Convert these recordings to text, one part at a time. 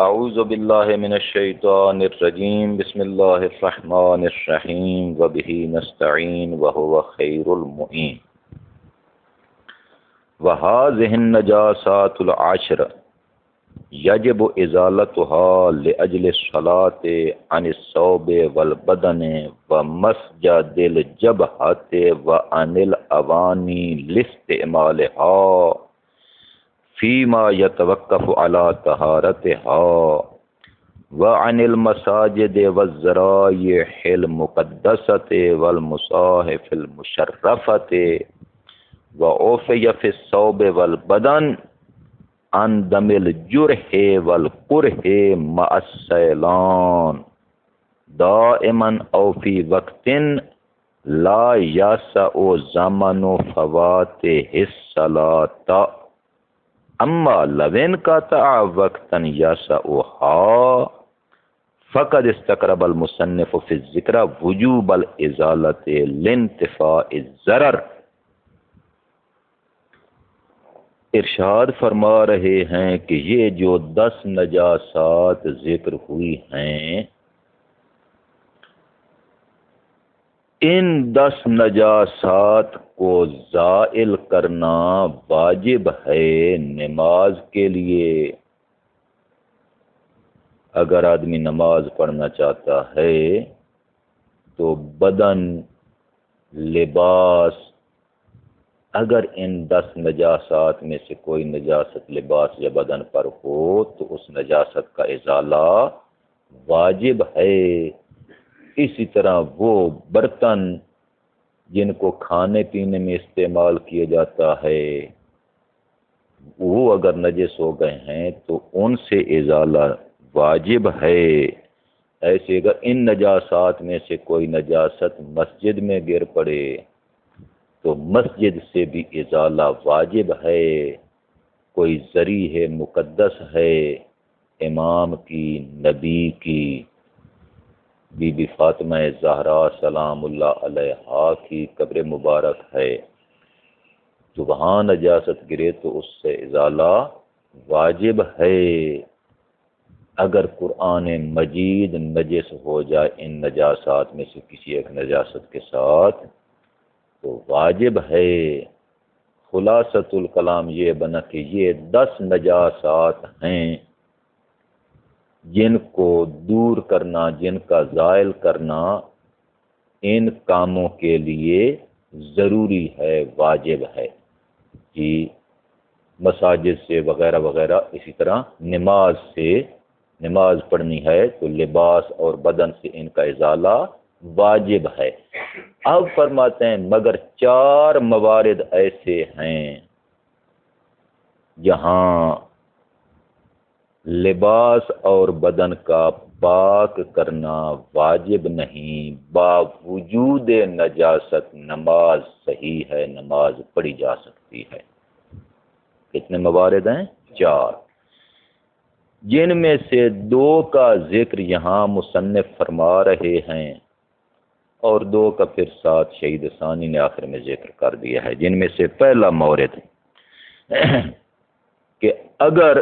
اعوذ باللہ من الشیطان الرجیم بسم اللہ الرحمن الرحیم وبہ نستعین وہو خیر المعین وہذہ النجاسات العشر یجب ازالتها لأجل الصلاة عن الثوب والبدن ومسجد الجبہۃ وعن الاوانی لاستعمالها فيما يتوقف على طهارتها وعن المساجد والذرائح المقدسة والمصاحف المشرفة وعفي في الثوب والبدن عن دم الجرح والقرح مع السيلان دائما أو في وقت لا يسع زمن فواته الصلاة اما لوین کا وقتا یسعها فقد استقرب المصنف فی الذکر وجوب الازالۃ لانتفاء الضرر۔ ارشاد فرما رہے ہیں کہ یہ جو 10 نجاسات ذکر ہوئی ہیں، ان 10 نجاسات کو زائل کرنا واجب ہے نماز کے لیے۔ اگر آدمی نماز پڑھنا چاہتا ہے تو بدن، لباس، اگر ان 10 نجاسات میں سے کوئی نجاست لباس یا بدن پر ہو تو اس نجاست کا ازالہ واجب ہے۔ اسی طرح وہ برتن جن کو کھانے پینے میں استعمال کیا جاتا ہے، وہ اگر نجس ہو گئے ہیں تو ان سے ازالہ واجب ہے۔ ایسے اگر ان نجاسات میں سے کوئی نجاست مسجد میں گر پڑے تو مسجد سے بھی ازالہ واجب ہے۔ کوئی ذریح مقدس ہے، امام کی، نبی کی، بی بی فاطمہ زہرا سلام اللہ علیہا کی قبر مبارک ہے، تو وہاں نجاست گرے تو اس سے ازالہ واجب ہے۔ اگر قرآن مجید نجس ہو جائے ان نجاسات میں سے کسی ایک نجاست کے ساتھ تو واجب ہے۔ خلاصۃ الکلام یہ بنا کہ یہ 10 نجاسات ہیں جن کو دور کرنا، جن کا زائل کرنا ان کاموں کے لیے ضروری ہے، واجب ہے جی۔ مساجد سے وغیرہ وغیرہ، اسی طرح نماز سے، نماز پڑھنی ہے تو لباس اور بدن سے ان کا ازالہ واجب ہے۔ اب فرماتے ہیں مگر 4 موارد ایسے ہیں جہاں لباس اور بدن کا پاک کرنا واجب نہیں، باوجود نجاست نماز صحیح ہے، نماز پڑھی جا سکتی ہے۔ کتنے موارد ہیں؟ 4، جن میں سے 2 کا ذکر یہاں مصنف فرما رہے ہیں اور 2 کا پھر ساتھ شہید ثانی نے آخر میں ذکر کر دیا ہے۔ جن میں سے پہلا مورد کہ اگر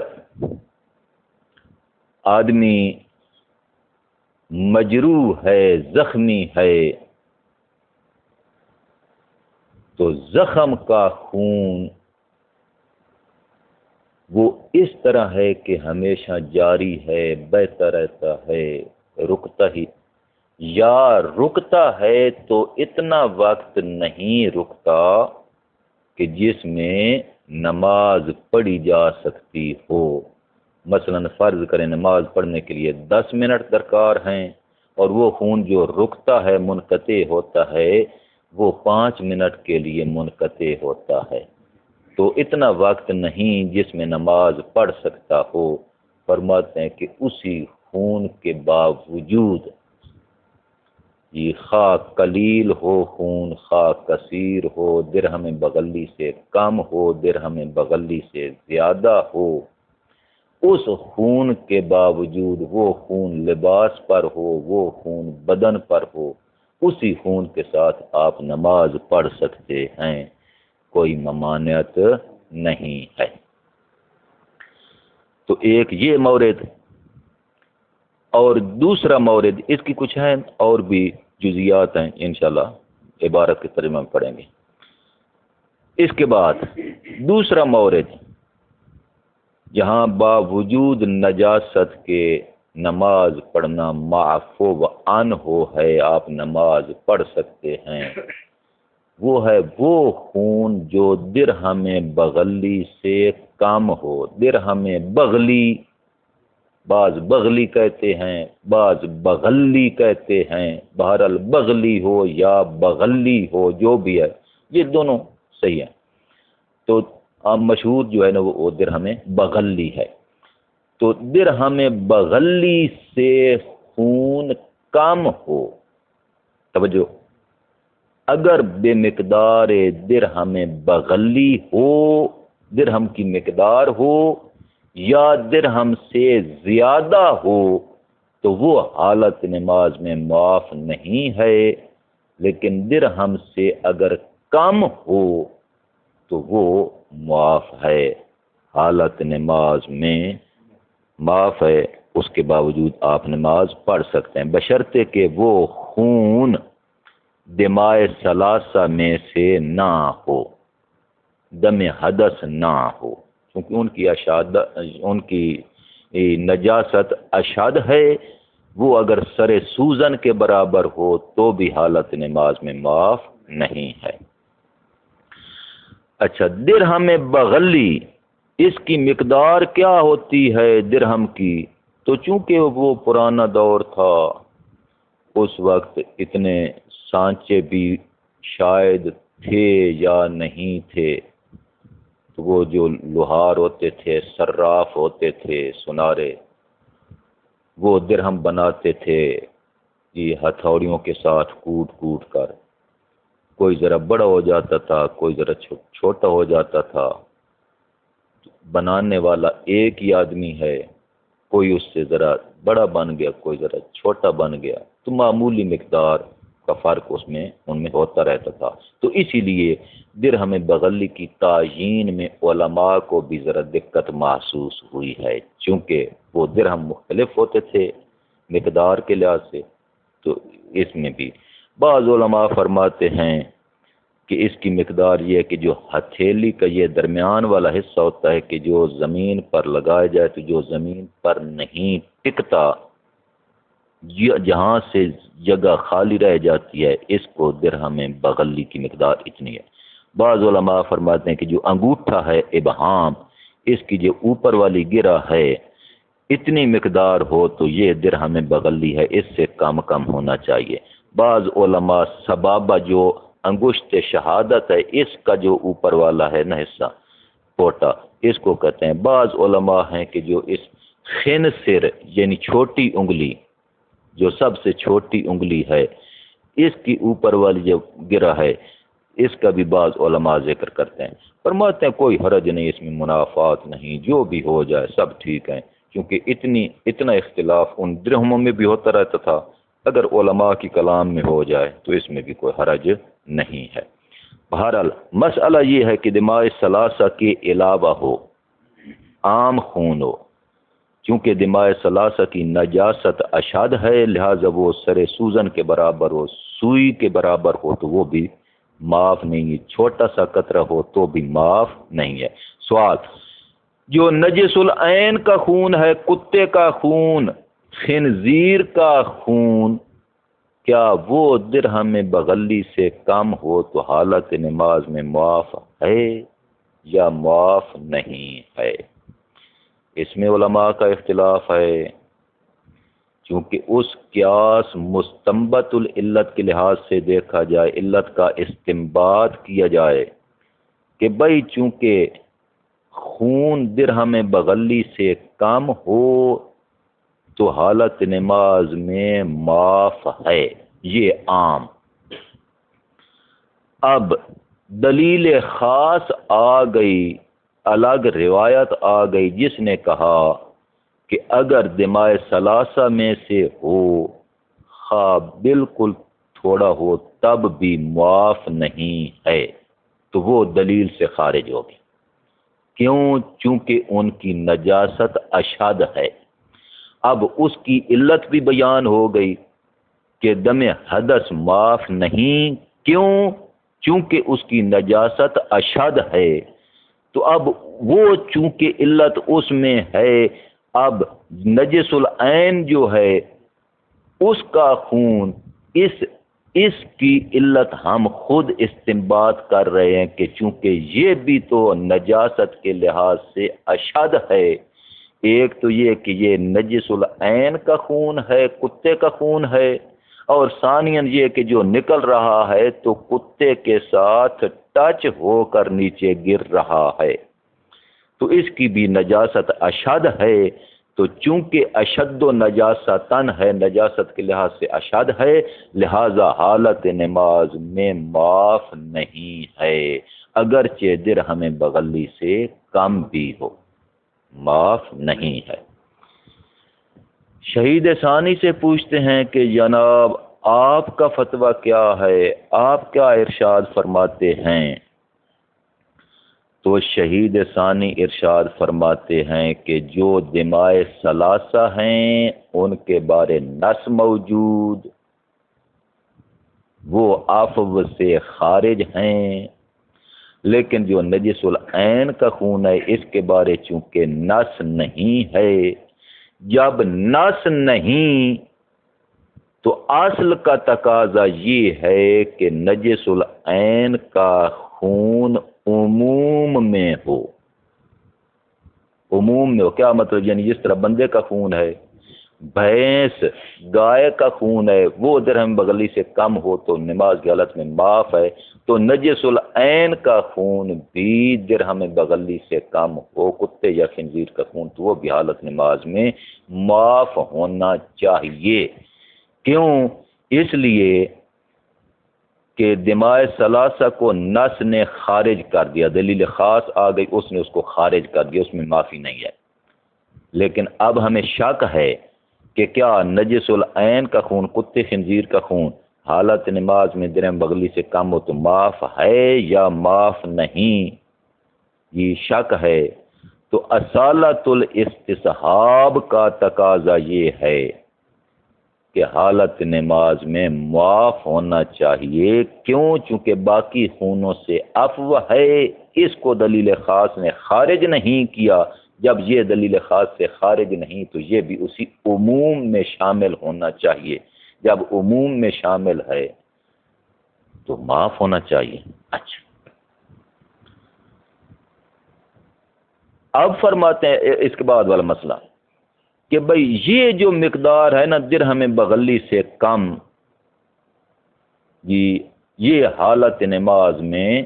آدمی مجروح ہے، زخمی ہے، تو زخم کا خون وہ اس طرح ہے کہ ہمیشہ جاری ہے، بہتا رہتا ہے، رکتا ہی، یا رکتا ہے تو اتنا وقت نہیں رکتا کہ جس میں نماز پڑھی جا سکتی ہو۔ مثلا فرض کریں نماز پڑھنے کے لیے 10 منٹ درکار ہیں اور وہ خون جو رکتا ہے، منقطع ہوتا ہے، وہ 5 منٹ کے لیے منقطع ہوتا ہے، تو اتنا وقت نہیں جس میں نماز پڑھ سکتا ہو۔ فرماتے ہیں کہ اسی خون کے باوجود یہ خواہ قلیل ہو خون، خواہ کثیر ہو، درہم بغلی سے کم ہو، درہم بغلی سے زیادہ ہو، اس خون کے باوجود، وہ خون لباس پر ہو، وہ خون بدن پر ہو، اسی خون کے ساتھ آپ نماز پڑھ سکتے ہیں، کوئی ممانعت نہیں ہے۔ تو ایک یہ مورد اور دوسرا مورد اس کی کچھ ہیں اور بھی جزیات ہیں، انشاءاللہ عبارت کے ترجمہ میں پڑھیں گے۔ اس کے بعد دوسرا مورد جہاں باوجود نجاست کے نماز پڑھنا معفو عنہ ہے، آپ نماز پڑھ سکتے ہیں، وہ ہے وہ خون جو درہم بغلی سے کم ہو۔ درہم بغلی، بعض بغلی کہتے ہیں، بعض بغلی کہتے ہیں، بہرحال بغلی ہو یا بغلی ہو جو بھی ہے، یہ دونوں صحیح ہیں۔ تو مشہور جو ہے نا وہ درہم بغلی ہے۔ تو درہم بغلی سے خون کم ہو، توجہ، اگر بے مقدار درہم بغلی ہو، درہم کی مقدار ہو یا درہم سے زیادہ ہو تو وہ حالت نماز میں معاف نہیں ہے، لیکن درہم سے اگر کم ہو تو وہ معاف ہے، حالت نماز میں معاف ہے، اس کے باوجود آپ نماز پڑھ سکتے ہیں بشرطے کہ وہ خون دماء ثلاثہ میں سے نہ ہو، دم حدث نہ ہو، کیونکہ ان کی نجاست اشد ہے، وہ اگر سر سوزن کے برابر ہو تو بھی حالت نماز میں معاف نہیں ہے۔ اچھا، درہم بغلی، اس کی مقدار کیا ہوتی ہے درہم کی؟ تو چونکہ وہ پرانا دور تھا، اس وقت اتنے سانچے بھی شاید تھے یا نہیں تھے، تو وہ جو لوہار ہوتے تھے، صراف ہوتے تھے، سنارے، وہ درہم بناتے تھے یہ ہتھوڑیوں کے ساتھ کوٹ کوٹ کر، کوئی ذرا بڑا ہو جاتا تھا، کوئی ذرا چھوٹا ہو جاتا تھا، بنانے والا ایک ہی آدمی ہے، کوئی اس سے ذرا بڑا بن گیا، کوئی ذرا چھوٹا بن گیا، تو معمولی مقدار کا فرق ان میں ہوتا رہتا تھا۔ تو اسی لیے درہم بغلی کی تعیین میں علماء کو بھی ذرا دقت محسوس ہوئی ہے، چونکہ وہ درہم مختلف ہوتے تھے مقدار کے لحاظ سے۔ تو اس میں بھی بعض علماء فرماتے ہیں کہ اس کی مقدار یہ ہے کہ جو ہتھیلی کا یہ درمیان والا حصہ ہوتا ہے کہ جو زمین پر لگایا جائے، تو جو زمین پر نہیں ٹکتا، جہاں سے جگہ خالی رہ جاتی ہے، اس کو درہم بغلی کی مقدار اتنی ہے۔ بعض علماء فرماتے ہیں کہ جو انگوٹھا ہے ابہام، اس کی جو اوپر والی گرہ ہے، اتنی مقدار ہو تو یہ درہم بغلی ہے، اس سے کم کم ہونا چاہیے۔ بعض علماء سبابہ جو انگشت شہادت ہے، اس کا جو اوپر والا ہے نا حصہ پوٹا، اس کو کہتے ہیں۔ بعض علماء ہیں کہ جو اس خنصر یعنی چھوٹی انگلی، جو سب سے چھوٹی انگلی ہے، اس کی اوپر والی جو گرہ ہے، اس کا بھی بعض علماء ذکر کرتے ہیں۔ فرماتے ہیں کوئی حرج نہیں، اس میں منافات نہیں، جو بھی ہو جائے سب ٹھیک ہے، کیونکہ اتنا اختلاف ان درہموں میں بھی ہوتا رہتا تھا، اگر علماء کی کلام میں ہو جائے تو اس میں بھی کوئی حرج نہیں ہے۔ بہرحال مسئلہ یہ ہے کہ دماء ثلاثہ کے علاوہ ہو، عام خون ہو، چونکہ دماء ثلاثہ کی نجاست اشد ہے، لہٰذا وہ سر سوزن کے برابر ہو، سوئی کے برابر ہو تو وہ بھی معاف نہیں ہے، چھوٹا سا قطرہ ہو تو بھی معاف نہیں ہے۔ سوال، جو نجس العین کا خون ہے، کتے کا خون، خنزیر کا خون، کیا وہ درہم بغلی سے کم ہو تو حالت نماز میں معاف ہے یا معاف نہیں ہے؟ اس میں علماء کا اختلاف ہے، چونکہ اس قیاس مستنبط العلت کے لحاظ سے دیکھا جائے، علت کا استنباط کیا جائے کہ بھئی چونکہ خون درہم بغلی سے کم ہو تو حالت نماز میں معاف ہے، یہ عام۔ اب دلیل خاص آ گئی، الگ روایت آ گئی جس نے کہا کہ اگر دماء ثلاثہ میں سے ہو، خواہ بالکل تھوڑا ہو تب بھی معاف نہیں ہے، تو وہ دلیل سے خارج ہوگی۔ کیوں؟ چونکہ ان کی نجاست اشد ہے۔ اب اس کی علت بھی بیان ہو گئی کہ دم حدث معاف نہیں، کیوں؟ چونکہ اس کی نجاست اشد ہے۔ تو اب وہ چونکہ علت اس میں ہے، اب نجس العین جو ہے اس کا خون، اس کی علت ہم خود استنباط کر رہے ہیں کہ چونکہ یہ بھی تو نجاست کے لحاظ سے اشد ہے، ایک تو یہ کہ یہ نجس العین کا خون ہے، کتے کا خون ہے، اور ثانیاً یہ کہ جو نکل رہا ہے تو کتے کے ساتھ ٹچ ہو کر نیچے گر رہا ہے، تو اس کی بھی نجاست اشد ہے۔ تو چونکہ اشد و نجاستن ہے، نجاست کے لحاظ سے اشد ہے، لہذا حالت نماز میں معاف نہیں ہے، اگرچہ درہم بغلی سے کم بھی ہو، معاف نہیں ہے۔ شہید ثانی سے پوچھتے ہیں کہ جناب آپ کا فتویٰ کیا ہے، آپ کیا ارشاد فرماتے ہیں؟ تو شہید ثانی ارشاد فرماتے ہیں کہ جو دماء ثلاثہ ہیں ان کے بارے نص موجود، وہ عفو سے خارج ہیں، لیکن جو نجس العین کا خون ہے اس کے بارے چونکہ نص نہیں ہے، جب نص نہیں تو اصل کا تقاضا یہ ہے کہ نجس العین کا خون عموم میں ہو۔ عموم میں ہو کیا مطلب؟ یعنی جس طرح بندے کا خون ہے، بھینس گائے کا خون ہے، وہ درہم بغلی سے کم ہو تو نماز کی حالت میں معاف ہے، تو نجس العین کا خون بھی درہم بغلی سے کم ہو، کتے یا خنزیر کا خون، تو وہ بھی حالت نماز میں معاف ہونا چاہیے۔ کیوں؟ اس لیے کہ دماء ثلاثہ کو نص نے خارج کر دیا، دلیل خاص آ گئی، اس نے اس کو خارج کر دیا، اس میں معافی نہیں ہے۔ لیکن اب ہمیں شک ہے کہ کیا نجس العین کا خون، کتے خنزیر کا خون، حالت نماز میں درہم بغلی سے کم ہو تو معاف ہے یا معاف نہیں، یہ شک ہے۔ تو اصالت الاستصحاب کا تقاضا یہ ہے کہ حالت نماز میں معاف ہونا چاہیے، کیوں؟ چونکہ باقی خونوں سے عفو ہے، اس کو دلیل خاص نے خارج نہیں کیا، جب یہ دلیل خاص سے خارج نہیں تو یہ بھی اسی عموم میں شامل ہونا چاہیے، جب عموم میں شامل ہے تو معاف ہونا چاہیے۔ اچھا، اب فرماتے ہیں اس کے بعد والا مسئلہ کہ بھئی یہ جو مقدار ہے نا درہم بغلی سے کم، یہ حالت نماز میں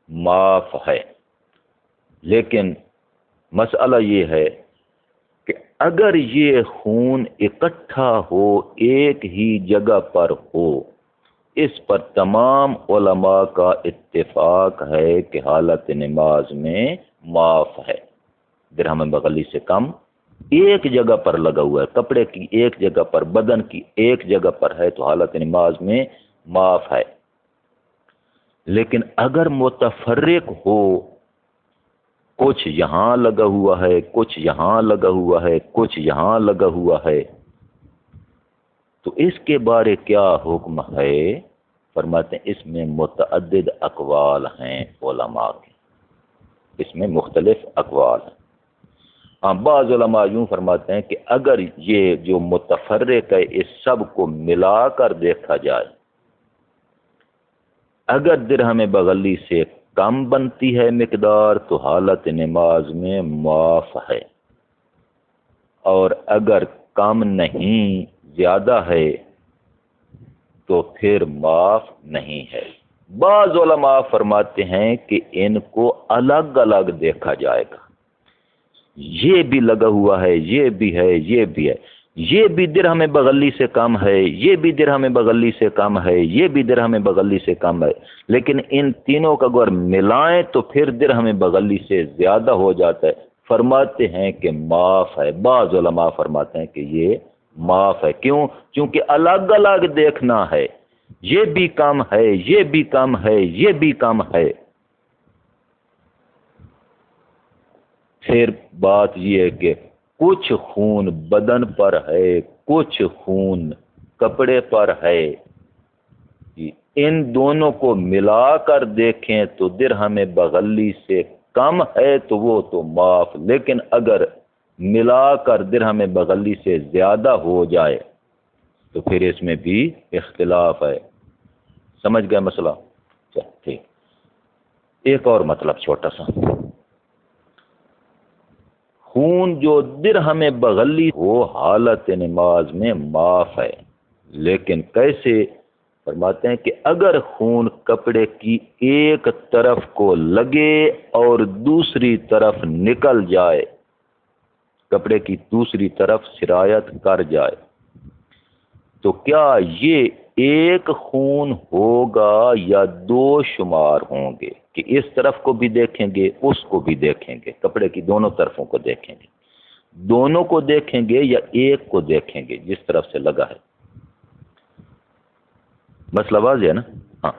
معاف ہے، لیکن مسئلہ یہ ہے کہ اگر یہ خون اکٹھا ہو، ایک ہی جگہ پر ہو، اس پر تمام علماء کا اتفاق ہے کہ حالت نماز میں معاف ہے۔ درہم بغلی سے کم ایک جگہ پر لگا ہوا ہے، کپڑے کی ایک جگہ پر، بدن کی ایک جگہ پر ہے تو حالت نماز میں معاف ہے۔ لیکن اگر متفرق ہو، کچھ یہاں لگا ہوا ہے، کچھ یہاں لگا ہوا ہے، کچھ یہاں لگا ہوا ہے، تو اس کے بارے کیا حکم ہے؟ فرماتے ہیں اس میں متعدد اقوال ہیں علماء کے، اس میں مختلف اقوال ہیں۔ بعض علماء یوں فرماتے ہیں کہ اگر یہ جو متفرق ہے اس سب کو ملا کر دیکھا جائے، اگر درہم بغلی سے کم بنتی ہے مقدار تو حالت نماز میں معاف ہے، اور اگر کم نہیں زیادہ ہے تو پھر معاف نہیں ہے۔ بعض علماء فرماتے ہیں کہ ان کو الگ الگ دیکھا جائے گا، یہ بھی لگا ہوا ہے، یہ بھی ہے، یہ بھی ہے، یہ بھی درہم بغلی سے کم ہے، یہ بھی درہم بغلی سے کم ہے، یہ بھی درہم بغلی سے کم ہے، لیکن ان تینوں کا اگر ملائیں تو پھر درہم بغلی سے زیادہ ہو جاتا ہے، فرماتے ہیں کہ معاف ہے۔ بعض علماء فرماتے ہیں کہ یہ معاف ہے، کیوں؟ چونکہ الگ الگ دیکھنا ہے، یہ بھی کم ہے، یہ بھی کم ہے، یہ بھی کم ہے۔ پھر بات یہ ہے کہ کچھ خون بدن پر ہے، کچھ خون کپڑے پر ہے، ان دونوں کو ملا کر دیکھیں تو درہم بغلی سے کم ہے تو وہ تو معاف، لیکن اگر ملا کر درہم بغلی سے زیادہ ہو جائے تو پھر اس میں بھی اختلاف ہے۔ سمجھ گئے مسئلہ؟ چل ٹھیک، ایک اور مطلب چھوٹا سا، خون جو درہم بغلی وہ حالت نماز میں معاف ہے، لیکن کیسے؟ فرماتے ہیں کہ اگر خون کپڑے کی ایک طرف کو لگے اور دوسری طرف نکل جائے، کپڑے کی دوسری طرف سرایت کر جائے، تو کیا یہ ایک خون ہوگا یا دو شمار ہوں گے؟ کہ اس طرف کو بھی دیکھیں گے، اس کو بھی دیکھیں گے، کپڑے کی دونوں طرفوں کو دیکھیں گے، دونوں کو دیکھیں گے یا ایک کو دیکھیں گے جس طرف سے لگا ہے؟ مسئلہ واضح ہے نا؟ ہاں،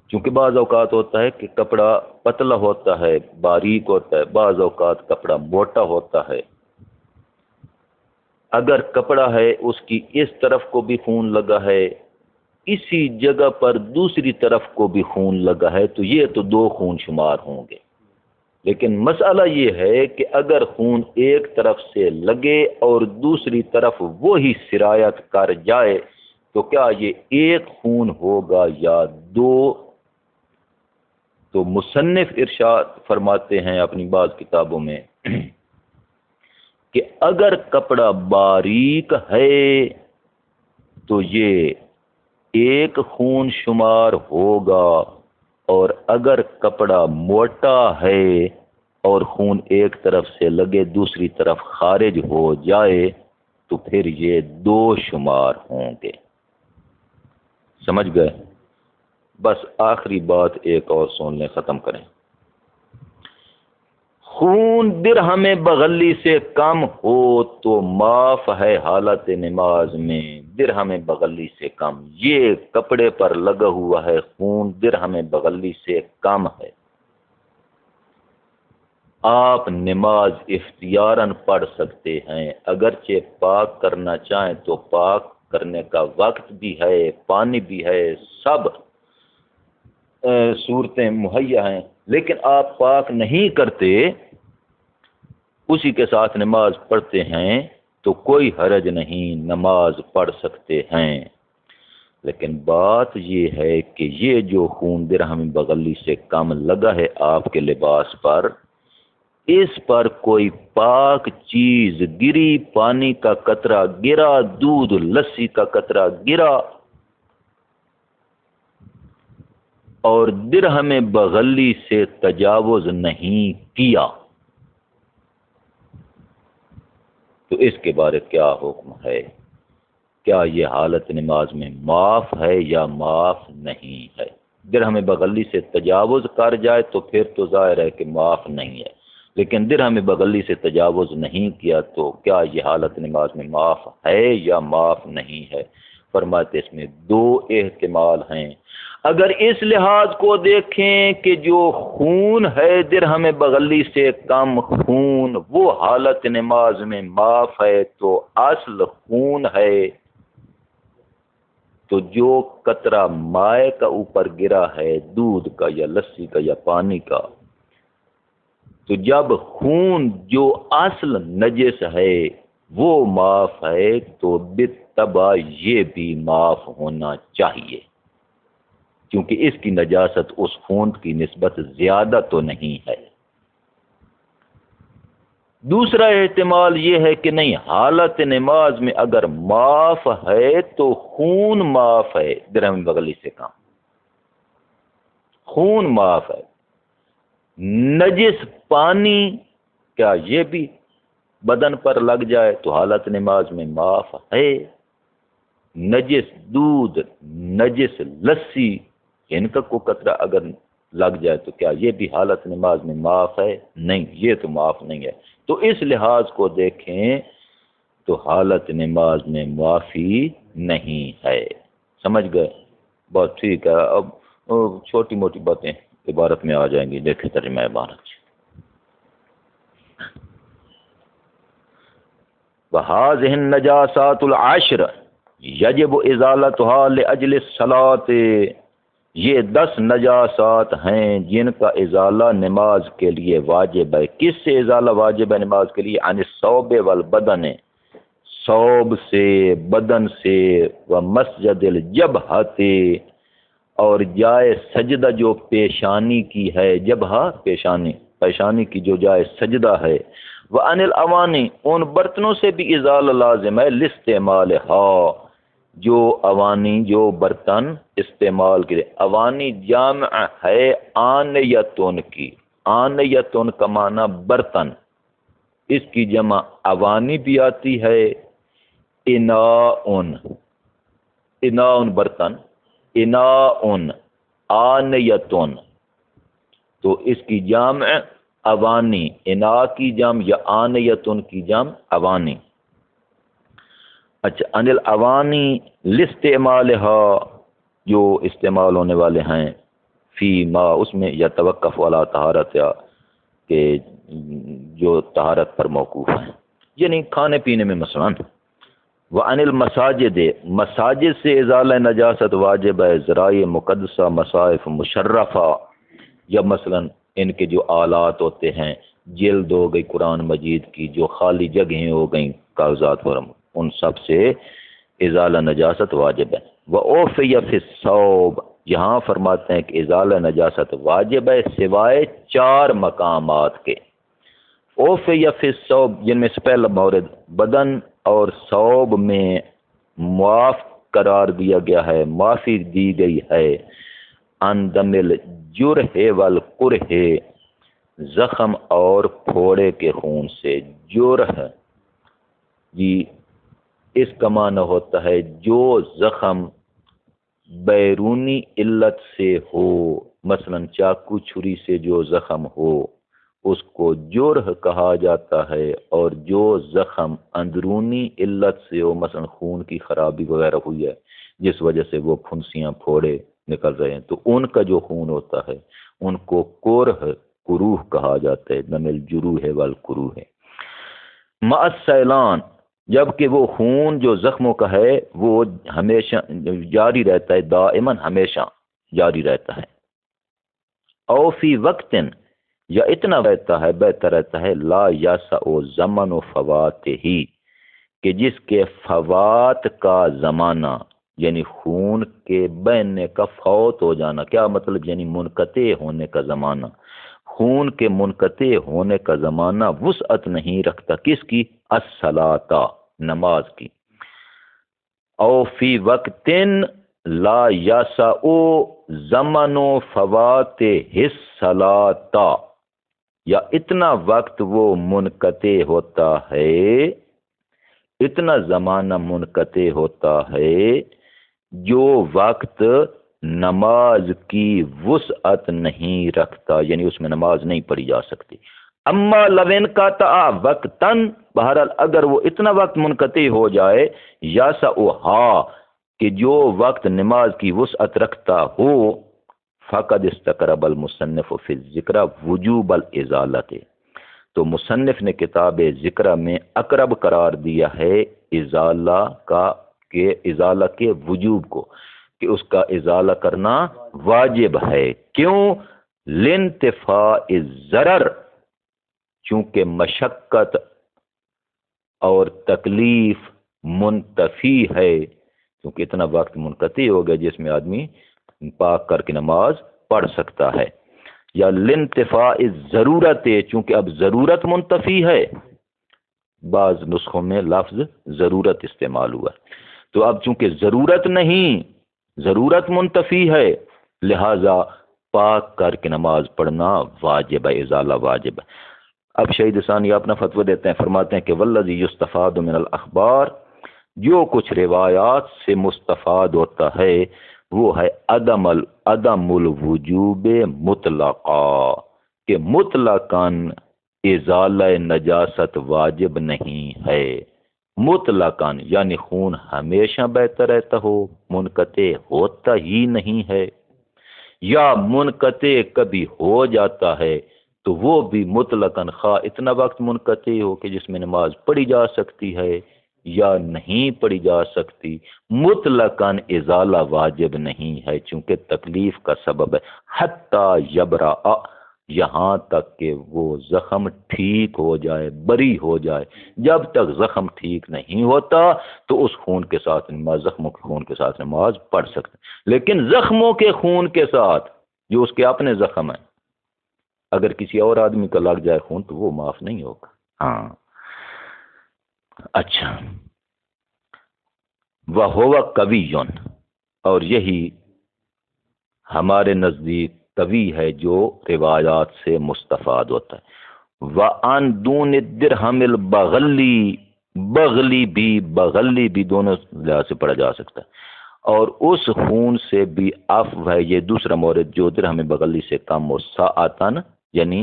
کیونکہ بعض اوقات ہوتا ہے کہ کپڑا پتلا ہوتا ہے، باریک ہوتا ہے، بعض اوقات کپڑا موٹا ہوتا ہے۔ اگر کپڑا ہے اس کی اس طرف کو بھی خون لگا ہے، اسی جگہ پر دوسری طرف کو بھی خون لگا ہے، تو یہ تو دو خون شمار ہوں گے۔ لیکن مسئلہ یہ ہے کہ اگر خون ایک طرف سے لگے اور دوسری طرف وہی سرایت کر جائے تو کیا یہ ایک خون ہوگا یا دو؟ تو مصنف ارشاد فرماتے ہیں اپنی بعض کتابوں میں کہ اگر کپڑا باریک ہے تو یہ ایک خون شمار ہوگا، اور اگر کپڑا موٹا ہے اور خون ایک طرف سے لگے دوسری طرف خارج ہو جائے تو پھر یہ دو شمار ہوں گے۔ سمجھ گئے؟ بس آخری بات ایک اور سن لیں، ختم کریں۔ خون درہم بغلی سے کم ہو تو معاف ہے حالت نماز میں، درہم بغلی سے کم، یہ کپڑے پر لگا ہوا ہے خون درہم بغلی سے کم ہے، آپ نماز اختیاراً پڑھ سکتے ہیں، اگرچہ پاک کرنا چاہیں تو پاک کرنے کا وقت بھی ہے، پانی بھی ہے، سب صورتیں مہیا ہیں، لیکن آپ پاک نہیں کرتے، اسی کے ساتھ نماز پڑھتے ہیں تو کوئی حرج نہیں، نماز پڑھ سکتے ہیں۔ لیکن بات یہ ہے کہ یہ جو خون درہم بغلی سے کم لگا ہے آپ کے لباس پر، اس پر کوئی پاک چیز گری، پانی کا قطرہ گرا، دودھ لسی کا قطرہ گرا اور درہم بغلی سے تجاوز نہیں کیا، تو اس کے بارے کیا حکم ہے؟ کیا یہ حالت نماز میں معاف ہے یا معاف نہیں ہے؟ درہم بغلی سے تجاوز کر جائے تو پھر تو ظاہر ہے کہ معاف نہیں ہے، لیکن درہم بغلی سے تجاوز نہیں کیا تو کیا یہ حالت نماز میں معاف ہے یا معاف نہیں ہے؟ فرماتے اس میں دو احتمال ہیں۔ اگر اس لحاظ کو دیکھیں کہ جو خون ہے درہم بغلی سے کم خون وہ حالت نماز میں معاف ہے تو اصل خون ہے، تو جو قطرہ مائع کا اوپر گرا ہے، دودھ کا یا لسی کا یا پانی کا، تو جب خون جو اصل نجس ہے وہ معاف ہے تو بالطبع یہ بھی معاف ہونا چاہیے، کیونکہ اس کی نجاست اس خون کی نسبت زیادہ تو نہیں ہے۔ دوسرا احتمال یہ ہے کہ نہیں، حالت نماز میں اگر معاف ہے تو خون معاف ہے درہم بغلی سے کم، خون معاف ہے، نجس پانی کیا یہ بھی بدن پر لگ جائے تو حالت نماز میں معاف ہے، نجس دودھ، نجس لسی، ان کا کو قطرہ اگر لگ جائے تو کیا یہ بھی حالت نماز میں معاف ہے؟ نہیں، یہ تو معاف نہیں ہے۔ تو اس لحاظ کو دیکھیں تو حالت نماز میں معافی نہیں ہے۔ سمجھ گئے؟ بہت ٹھیک ہے، اب چھوٹی موٹی باتیں عبارت میں آ جائیں گی، دیکھیں ترجمہ عبارت۔ وهذه النجاسات العشر یجب ازالتها لاجل الصلاة، یہ 10 نجاسات ہیں جن کا ازالہ نماز کے لیے واجب ہے۔ کس سے ازالہ واجب ہے نماز کے لیے؟ عن الثوب والبدن، ثوب سے، بدن سے، ومسجد الجبہۃ، اور جائے سجدہ جو پیشانی کی ہے، جبہہ پیشانی کی جو جائے سجدہ ہے، وعن الاوانی، ان برتنوں سے بھی ازالہ لازم ہے، لاستعمالها، جو اوانی، جو برتن استعمال کے، اوانی جامع ہے آنیتون کی، آنیتون کا معنی برتن، اس کی جمع اوانی بھی آتی ہے، اناؤن، اناؤن برتن، اناؤن، آنیتون، تو اس کی جمع اوانی، انا کی جمع یا آنیتون کی جمع اوانی۔ اچھا، ان الاوانی لاستعمالها، جو استعمال ہونے والے ہیں، فی ما، اس میں، یا توقف والا طہارت، یا کہ جو طہارت پر موقوف ہیں، یعنی کھانے پینے میں مثلا۔ وعن المساجد، مساجد سے ازالہ نجاست واجب ہے، ذرائع مقدسہ، مصائف مشرفہ، یا مثلا ان کے جو آلات ہوتے ہیں، جلد ہو گئی قرآن مجید کی، جو خالی جگہیں ہو گئیں کاغذات پر، ان سب سے ازالہ نجاست واجب ہے۔ وَأُوفِيَ فِي الثَّوْبِ، یہاں فرماتے ہیں کہ ازالہ نجاست واجب ہے سوائے 4 مقامات کے۔ اوفیہ فی الثوب، جن میں سے پہلا مورد بدن اور ثوب میں معاف قرار دیا گیا ہے، معافی دی گئی ہے، عن دم الجرح والقرح، زخم اور پھوڑے کے خون سے۔ جرح جی، اس کا معنی ہوتا ہے جو زخم بیرونی علت سے ہو، مثلا چاقو چھری سے جو زخم ہو اس کو جرح کہا جاتا ہے، اور جو زخم اندرونی علت سے ہو، مثلا خون کی خرابی وغیرہ ہوئی ہے جس وجہ سے وہ پھنسیاں پھوڑے نکل رہے ہیں، تو ان کا جو خون ہوتا ہے ان کو قروح کہا جاتا ہے، دم الجروح والقروح۔ مع السیلان، جبکہ وہ خون جو زخموں کا ہے وہ ہمیشہ جاری رہتا ہے، دائماً ہمیشہ جاری رہتا ہے۔ او فی وقت، یا اتنا رہتا ہے، بہتر رہتا ہے، لا یسع زمن فواتہ، کہ جس کے فوات کا زمانہ، یعنی خون کے بہنے کا فوت ہو جانا، کیا مطلب؟ یعنی منقطع ہونے کا زمانہ، خون کے منقطع ہونے کا زمانہ وسعت نہیں رکھتا، کس کی؟ الصلاۃ، نماز کی۔ او فی وقت لا یسع زمن فواتہ الصلاۃ، یا اتنا وقت وہ منقطع ہوتا ہے، اتنا زمانہ منقطع ہوتا ہے جو وقت نماز کی وسعت نہیں رکھتا، یعنی اس میں نماز نہیں پڑھی جا سکتی۔ اما لوین کا تا وقتاً، بہرحال اگر وہ اتنا وقت منقطع ہو جائے، یسعھا، کہ جو وقت نماز کی وسعت رکھتا ہو، فقد استقرب المصنف فی الذکر وجوب الازالۃ، تو مصنف نے کتاب ذکر میں اقرب قرار دیا ہے ازالہ کا، کہ ازالہ کے وجوب کو، کہ اس کا ازالہ کرنا واجب ہے۔ کیوں؟ لانتفاء الضرر، چونکہ مشقت اور تکلیف منتفی ہے، کیونکہ اتنا وقت منقطع ہو گیا جس میں آدمی پاک کر کے نماز پڑھ سکتا ہے، یا لانتفاء ضرورت، چونکہ اب ضرورت منتفی ہے، بعض نسخوں میں لفظ ضرورت استعمال ہوا، تو اب چونکہ ضرورت نہیں، ضرورت منتفی ہے، لہذا پاک کر کے نماز پڑھنا واجب ہے، ازالہ واجب ہے۔ اب شہید ثانی اپنا فتویٰ دیتے ہیں، فرماتے ہیں کہ والذی یستفاد من الاخبار، جو کچھ روایات سے مستفاد ہوتا ہے وہ ہے عدم الوجوب مطلقا، کہ مطلقاً ازالہ نجاست واجب نہیں ہے، مطلقاً، یعنی خون ہمیشہ بہتا رہتا ہو، منقطع ہوتا ہی نہیں ہے، یا منقطع کبھی ہو جاتا ہے تو وہ بھی مطلقاً خواہ اتنا وقت منقطع ہو کہ جس میں نماز پڑھی جا سکتی ہے یا نہیں پڑھی جا سکتی، مطلقاً ازالہ واجب نہیں ہے چونکہ تکلیف کا سبب ہے، حتیٰ یبرا، یہاں تک کہ وہ زخم ٹھیک ہو جائے، بری ہو جائے۔ جب تک زخم ٹھیک نہیں ہوتا تو اس خون کے ساتھ نماز، زخموں کے خون کے ساتھ نماز پڑھ سکتے، لیکن زخموں کے خون کے ساتھ جو اس کے اپنے زخم ہیں، اگر کسی اور آدمی کا لگ جائے خون تو وہ معاف نہیں ہوگا۔ ہاں اچھا، وَهُوَ قَوِيٌّ، اور یہی ہمارے نزدیک قوی ہے جو روایات سے مستفاد ہوتا ہے۔ وَعَن دُونِ الدِّرْهَمِ الْبَغَلِّ، بغلی بھی دونوں لحاظ سے پڑھا جا سکتا ہے، اور اس خون سے بھی عفو ہے، یہ دوسرا مورد جو درہم بغلی سے کم ہو، ساعتن یعنی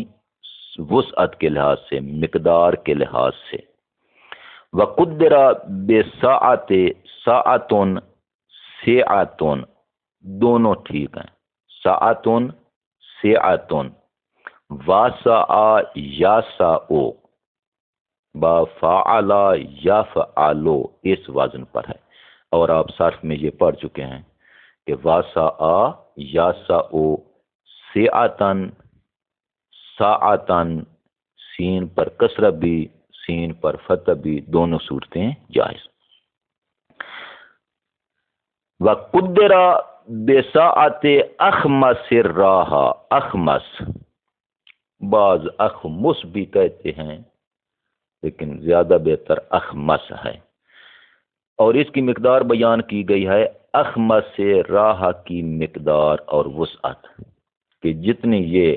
وسعت کے لحاظ سے، مقدار کے لحاظ سے۔ وَقُدِّرَ بِسَاعَتِ سَاعَتٌ سِعَتٌ، دونوں ٹھیک ہیں، ساعتٌ سِعَتٌ، وَاسَعَ یَسَعُ، با فعل یفعل اس وزن پر ہے، اور آپ صرف میں یہ پڑھ چکے ہیں کہ واسع یاسع سعتن ساعتن، سین پر کسرہ بھی سین پر فتح بھی، دونوں صورتیں جائز۔ وقدر بساعت اخمس الراہ، اخمس بعض اخمس بھی کہتے ہیں لیکن زیادہ بہتر اخمس ہے، اور اس کی مقدار بیان کی گئی ہے اخمس سے راہ کی مقدار اور وسعت، کہ جتنی یہ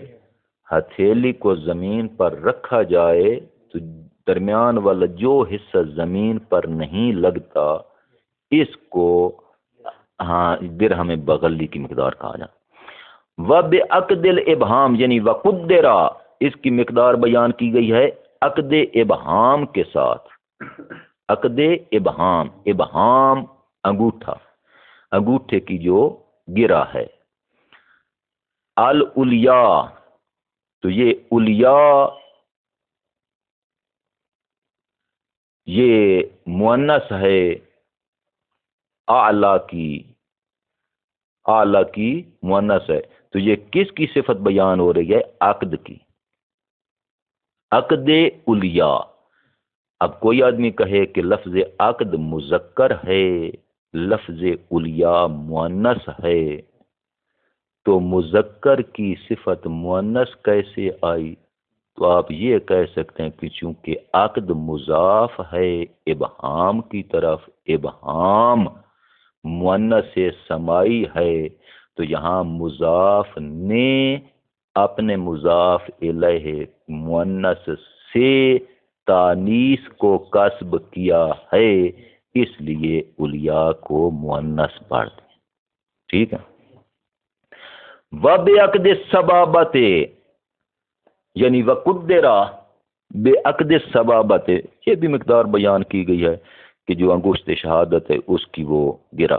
ہتھیلی کو زمین پر رکھا جائے تو درمیان والا جو حصہ زمین پر نہیں لگتا اس کو ہاں درہم بغلی کی مقدار کہا جائے۔ وَبِعَقْدِ الْإِبْهَامِ، یعنی وَقُدِّرَ، اس کی مقدار بیان کی گئی ہے عقد ابہام کے ساتھ، عقد ابہام، ابہام انگوٹھا، انگوٹھے کی جو گرہ ہے، الاولیاء، تو یہ اولیاء یہ مؤنث ہے اعلیٰ کی مؤنث ہے، تو یہ کس کی صفت بیان ہو رہی ہے؟ عقد کی، عقد اولیاء۔ اب کوئی آدمی کہے کہ لفظ عقد مذکر ہے، لفظ اولیاء مؤنث ہے، تو مذکر کی صفت مؤنث کیسے آئی؟ تو آپ یہ کہہ سکتے ہیں کہ چونکہ عقد مضاف ہے ابہام کی طرف، ابہام مؤنث سمائی ہے، تو یہاں مضاف نے اپنے مضاف الیہ مؤنث سے تانیث کو کسب کیا ہے، اس لیے اولیاء کو مؤنث پڑھ دیں، ٹھیک ہے۔ وَبِعَقْدِ السَّبَابَةِ، یعنی وَقُدِّرَ بِعَقْدِ السَّبَابَةِ، یہ بھی مقدار بیان کی گئی ہے کہ جو انگشت شہادت ہے اس کی وہ گرا۔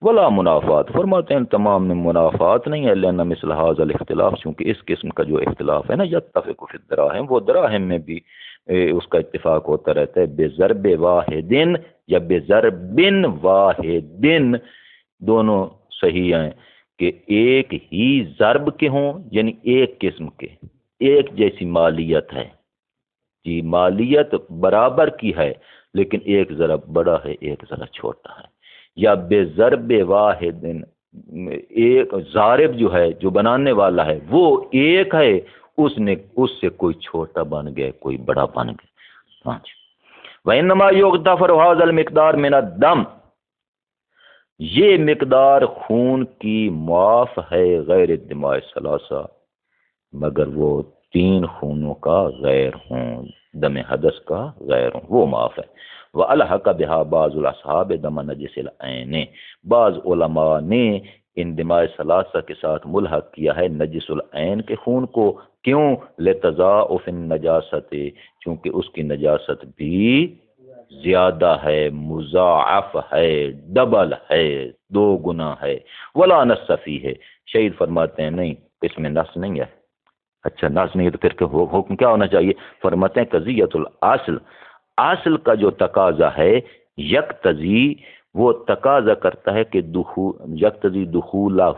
ولا منافات، فرماتے ہیں تمام میں منافات نہیں ہے، لأن مثل هذا الاختلاف، چونکہ اس قسم کا جو اختلاف ہے نا، یتفق فی الدراہم، وہ دراہم میں بھی اس کا اتفاق ہوتا رہتا ہے، بضرب واحد یا بضرب واحد، دونوں صحیح ہیں کہ ایک ہی ضرب کے ہوں، یعنی ایک قسم کے، ایک جیسی مالیت ہے، جی مالیت برابر کی ہے لیکن ایک ذرا بڑا ہے ایک ذرا چھوٹا ہے، یا بے ضرب واحد، ایک ضارب جو ہے جو بنانے والا ہے وہ ایک ہے، اس سے کوئی چھوٹا بن گیا کوئی بڑا بن گیا۔ ہاں جی، وَإِنَّمَا يُغْتَفَرُ هَذَا الْمِقْدَارُ مِنَ الدَّمِ، یہ مقدار خون کی معاف ہے غیر الدماء الثلاثہ، مگر وہ تین خونوں کا غیر ہوں، دم حدث کا غیر ہوں، وہ معاف ہے۔ وَأَلْحَقَ بِهَا بَعْضُ الْأَصْحَابِ دَمَ نَجِسِ الْعَيْنِ، بعض علماء نے ان دماء ثلاثہ کے ساتھ ملحق کیا ہے نجس العین کے خون کو، کیوں؟ لِتَضَاعُفِ النَّجَاسَةِ، چونکہ اس کی نجاست بھی زیادہ ہے، مضاعف ہے، ڈبل ہے، دو گنا ہے۔ ولا نص فیہ، شہید فرماتے ہیں نہیں اس میں نص نہیں ہے، اچھا ناس نہیں ہے تو پھر حکم کیا ہونا چاہیے؟ فرماتے ہیں قضیت الاصل، اصل کا جو تقاضا ہے یقتضی، وہ تقاضا کرتا ہے کہ یقتضی دخولہ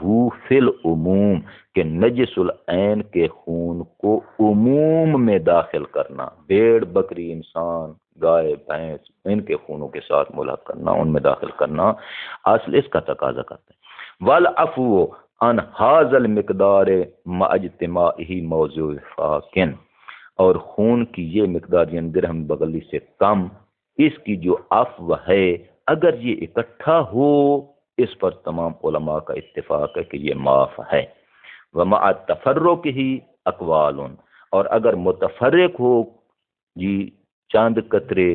فی العموم، کہ نجس العین کے خون کو عموم میں داخل کرنا، بھیڑ بکری انسان گائے بھینس ان کے خونوں کے ساتھ ملحق کرنا، ان میں داخل کرنا اصل اس کا تقاضا کرتا ہے۔ والعفو عن هذا المقدار مع اجتماعه موضوع فاکن، اور خون کی یہ مقدار یعنی درہم بغلی سے کم، اس کی جو عفو ہے اگر یہ اکٹھا ہو، اس پر تمام علماء کا اتفاق ہے کہ یہ معاف ہے۔ ومع التفرق ہی اقوال، اور اگر متفرق ہو جی چاند قطرے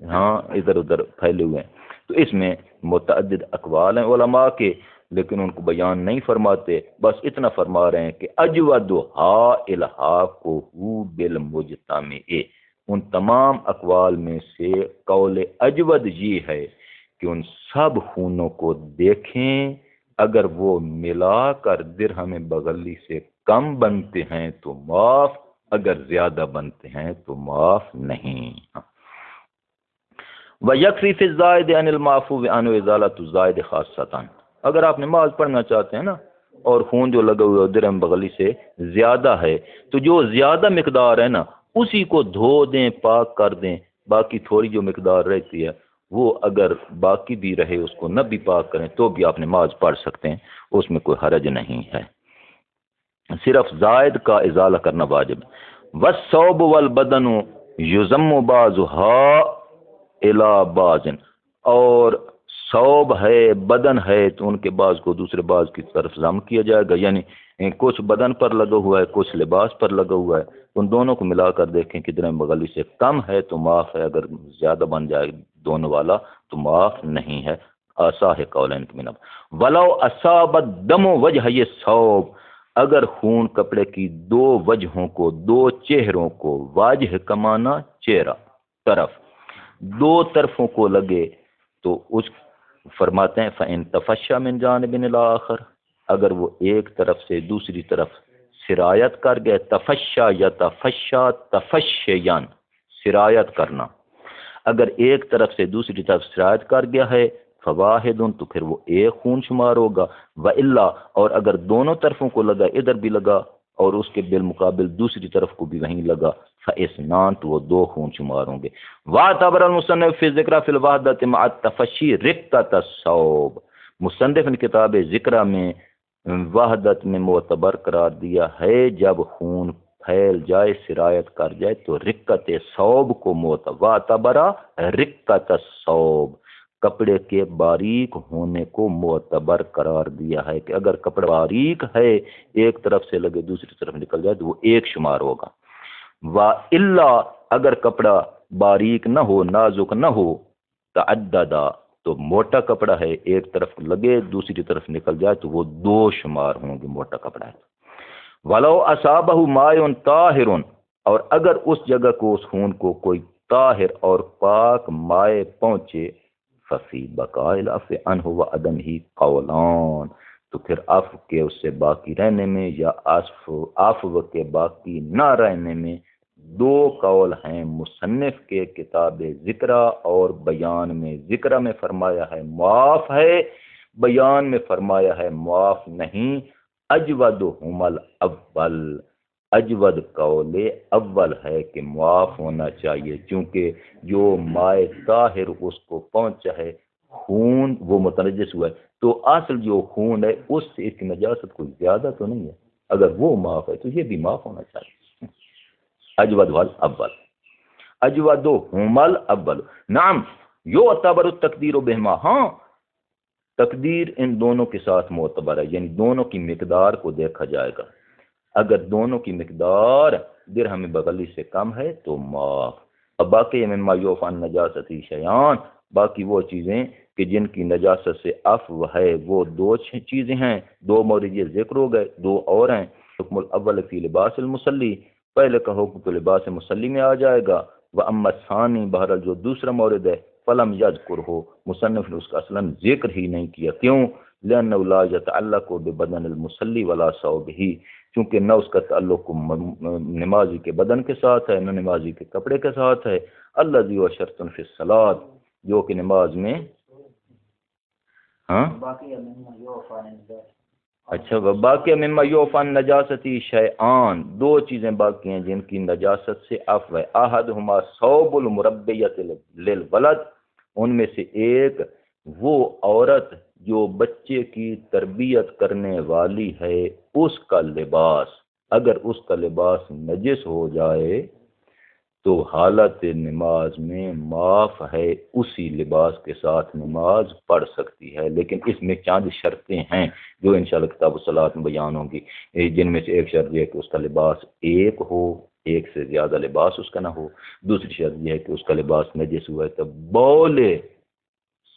ہاں ادھر ادھر پھیلے ہوئے ہیں، تو اس میں متعدد اقوال ہیں علماء کے، لیکن ان کو بیان نہیں فرماتے، بس اتنا فرما رہے ہیں کہ اجود ہا الحاق بالمجتمع، ان تمام اقوال میں سے قول اجود یہ ہے کہ ان سب خونوں کو دیکھیں، اگر وہ ملا کر درہم بغلی سے کم بنتے ہیں تو معاف، اگر زیادہ بنتے ہیں تو معاف نہیں۔ وَيَكْفِي فِي الزَّائِدِ عَنِ الْمَعْفُوِّ عَنْهُ إِزَالَةُ الزَّائِدِ خَاصَّةً، اگر آپ نماز پڑھنا چاہتے ہیں نا اور خون جو لگا ہوا درہم بغلی سے زیادہ ہے، تو جو زیادہ مقدار ہے نا اسی کو دھو دیں، پاک کر دیں، باقی تھوڑی جو مقدار رہتی ہے وہ اگر باقی بھی رہے اس کو نہ بھی پاک کریں تو بھی آپ نماز پڑھ سکتے ہیں، اس میں کوئی حرج نہیں ہے، صرف زائد کا ازالہ کرنا واجب۔ والثوب والبدن یضم بعضها الى بعض، اور ثوب ہے بدن ہے تو ان کے بعض کو دوسرے بعض کی طرف ضم کیا جائے گا، یعنی کچھ بدن پر لگا ہوا ہے کچھ لباس پر لگا ہوا ہے، ان دونوں کو ملا کر دیکھیں کہ درہم بغلی سے کم ہے تو معاف ہے، اگر زیادہ بن جائے دونوں والا تو معاف نہیں ہے، آصح قولین کی منب۔ ولو اصاب الدم وجہ الثوب، اگر خون کپڑے کی دو وجہوں کو، دو چہروں کو، واجہ کمانا چہرہ طرف، دو طرفوں کو لگے تو اس فرماتے ہیں فَإِن تَفَشَّى مِن جَانِبٍ الْآخَرِ، اگر وہ ایک طرف سے دوسری طرف سرایت کر گئے، تفشا یا تفشا تفشیان سرایت کرنا، اگر ایک طرف سے دوسری طرف سرایت کر گیا ہے فواحد، تو پھر وہ ایک خون شمار ہوگا، وَإِلَّا، اور اگر دونوں طرفوں کو لگا، ادھر بھی لگا اور اس کے بالمقابل دوسری طرف کو بھی وہیں لگا، فَإِسْنَانِ، تو وہ دو خون شمار ہوں گے۔ وَاعْتَبَرَ الْمُصَنِّفُ فِي الذِّكْرِ فِي الْوَحْدَةِ مَعَ التَّفَشِّي رِقَّةَ الثَّوْبِ، مصنف نے کتاب ذکرہ میں وحدت میں معتبر قرار دیا ہے جب خون پھیل جائے، سرایت کر جائے تو رقت ثوب کو معتبر رقت الثوب، کپڑے کے باریک ہونے کو معتبر قرار دیا ہے کہ اگر کپڑا باریک ہے ایک طرف سے لگے دوسری طرف نکل جائے تو وہ ایک شمار ہوگا، وَإِلَّا، اگر کپڑا باریک نہ ہو، نازک نہ ہو، تعددا، تو موٹا کپڑا ہے ایک طرف لگے دوسری طرف نکل جائے تو وہ دو شمار ہوں گے، موٹا کپڑا ہے۔ وَلَوْ أَصَابَهُ مَاءٌ طَاهِرٌ، اور اگر اس جگہ کو، اس خون کو کوئی طاہر اور پاک مائع پہنچے، فَفِي بَقَاءِ الْعَفْوِ عَنْهُ وَعَدَمِهِ قَوْلَانِ، تو پھر عفو کے اس سے باقی رہنے میں یا عفو کے باقی نہ رہنے میں دو قول ہیں مصنف کے کتاب ذکرہ اور بیان میں۔ ذکرہ میں فرمایا ہے معاف ہے، بیان میں فرمایا ہے معاف نہیں۔ اجودہم الاول، اجود قول اول ہے کہ معاف ہونا چاہیے، چونکہ جو مائع طاہر اس کو پہنچا ہے، خون وہ متنجس ہوا ہے تو اصل جو خون ہے اس سے اس کی نجاست کوئی زیادہ تو نہیں ہے، اگر وہ معاف ہے تو یہ بھی معاف ہونا چاہیے۔ اجود والاول، اجودہم الاول، نعم یعتبر التقدیر بہما، ہاں تقدیر ان دونوں کے ساتھ معتبر ہے، یعنی دونوں کی مقدار کو دیکھا جائے گا، اگر دونوں کی مقدار درہم بغلی سے کم ہے تو معاف۔ اب باقی مما یعفی عن نجاستی شیان، باقی وہ چیزیں کہ جن کی نجاست سے عفو ہے وہ دو چیزیں ہیں، دو مورد یہ ذکر ہو گئے، دو اور ہیں۔ حکم الاول فی لباس المصلی، پہلے کا حکم تو لباس مصلی میں آ جائے گا، وَأَمَّا الثَّانِي، بہرحال جو دوسرا مورد ہے، فلم یذکرہ، مصنف نے اس کا اصلا ذکر ہی نہیں کیا، کیوں؟ لأنه لا يتعلق ببدن المصلی ولا ثوبہ، چونکہ نہ اس کا تعلق نمازی کے بدن کے ساتھ ہے، نہ نمازی کے کپڑے کے ساتھ ہے۔ الذی و شرط فی الصلاۃ، جو کہ نماز میں ہاں اچھا، باقی مما یوفان نجاستی شیئان، دو چیزیں باقی ہیں جن کی نجاست سے عفو ہے۔ احدہما ثوب المربیۃ للولد، ان میں سے ایک وہ عورت جو بچے کی تربیت کرنے والی ہے اس کا لباس، اگر اس کا لباس نجس ہو جائے تو حالت نماز میں معاف ہے، اسی لباس کے ساتھ نماز پڑھ سکتی ہے، لیکن اس میں چند شرطیں ہیں جو انشاءاللہ کتاب الصلاۃ میں بیان ہوں گی، جن میں سے ایک شرط یہ ہے کہ اس کا لباس ایک ہو، ایک سے زیادہ لباس اس کا نہ ہو۔ دوسری شرط یہ ہے کہ اس کا لباس نجس ہوا ہے تو بول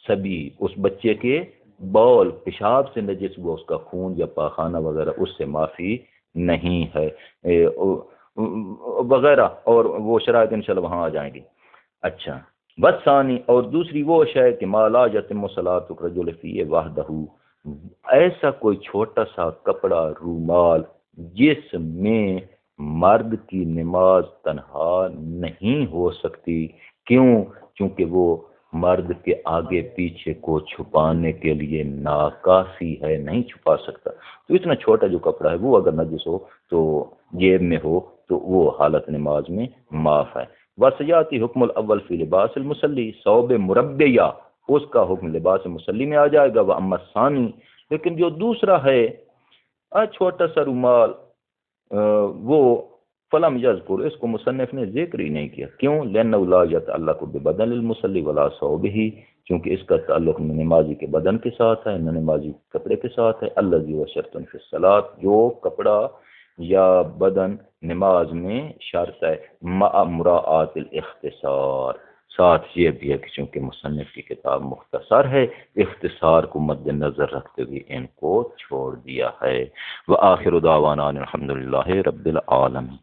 سبھی، اس بچے کے بول پیشاب سے نجس ہوا، اس کا خون یا پاخانہ وغیرہ، اس سے معافی نہیں ہے وغیرہ، اور وہ شرائط انشاءاللہ وہاں آ جائیں گی۔ اچھا، بثانی، اور دوسری وہ شے کہ ما لا یتم صلاۃ الرجل فی وحدہ، ایسا کوئی چھوٹا سا کپڑا، رومال، جس میں مرد کی نماز تنہا نہیں ہو سکتی، کیوں؟ چونکہ وہ مرد کے آگے پیچھے کو چھپانے کے لیے ناکافی ہے، نہیں چھپا سکتا، تو اتنا چھوٹا جو کپڑا ہے وہ اگر نجس ہو تو جیب میں ہو تو وہ حالت نماز میں معاف ہے۔ وسیاتی حکم الاول فی لباس المصلی، ثوب مربیہ، اس کا حکم لباس مصلی میں آ جائے گا۔ واما الثانی، لیکن جو دوسرا ہے چھوٹا سا رومال، وہ فلم یذکر، اس کو مصنف نے ذکر ہی نہیں کیا، کیوں؟ لأنہ لا یتعلق ببدن المصلی ولا ثوبہ، کیونکہ اس کا تعلق نہ نمازی کے بدن کے ساتھ ہے نہ نمازی کے کپڑے کے ساتھ ہے۔ الذی و شرط فی الصلاۃ، جو کپڑا یا بدن نماز میں شرط ہے، مع مراعات الاختصار، ساتھ یہ بھی ہے کہ چونکہ مصنف کی کتاب مختصر ہے، اختصار کو مد نظر رکھتے ہوئے ان کو چھوڑ دیا ہے۔ وآخر دعوانا الحمدللہ رب العالمین۔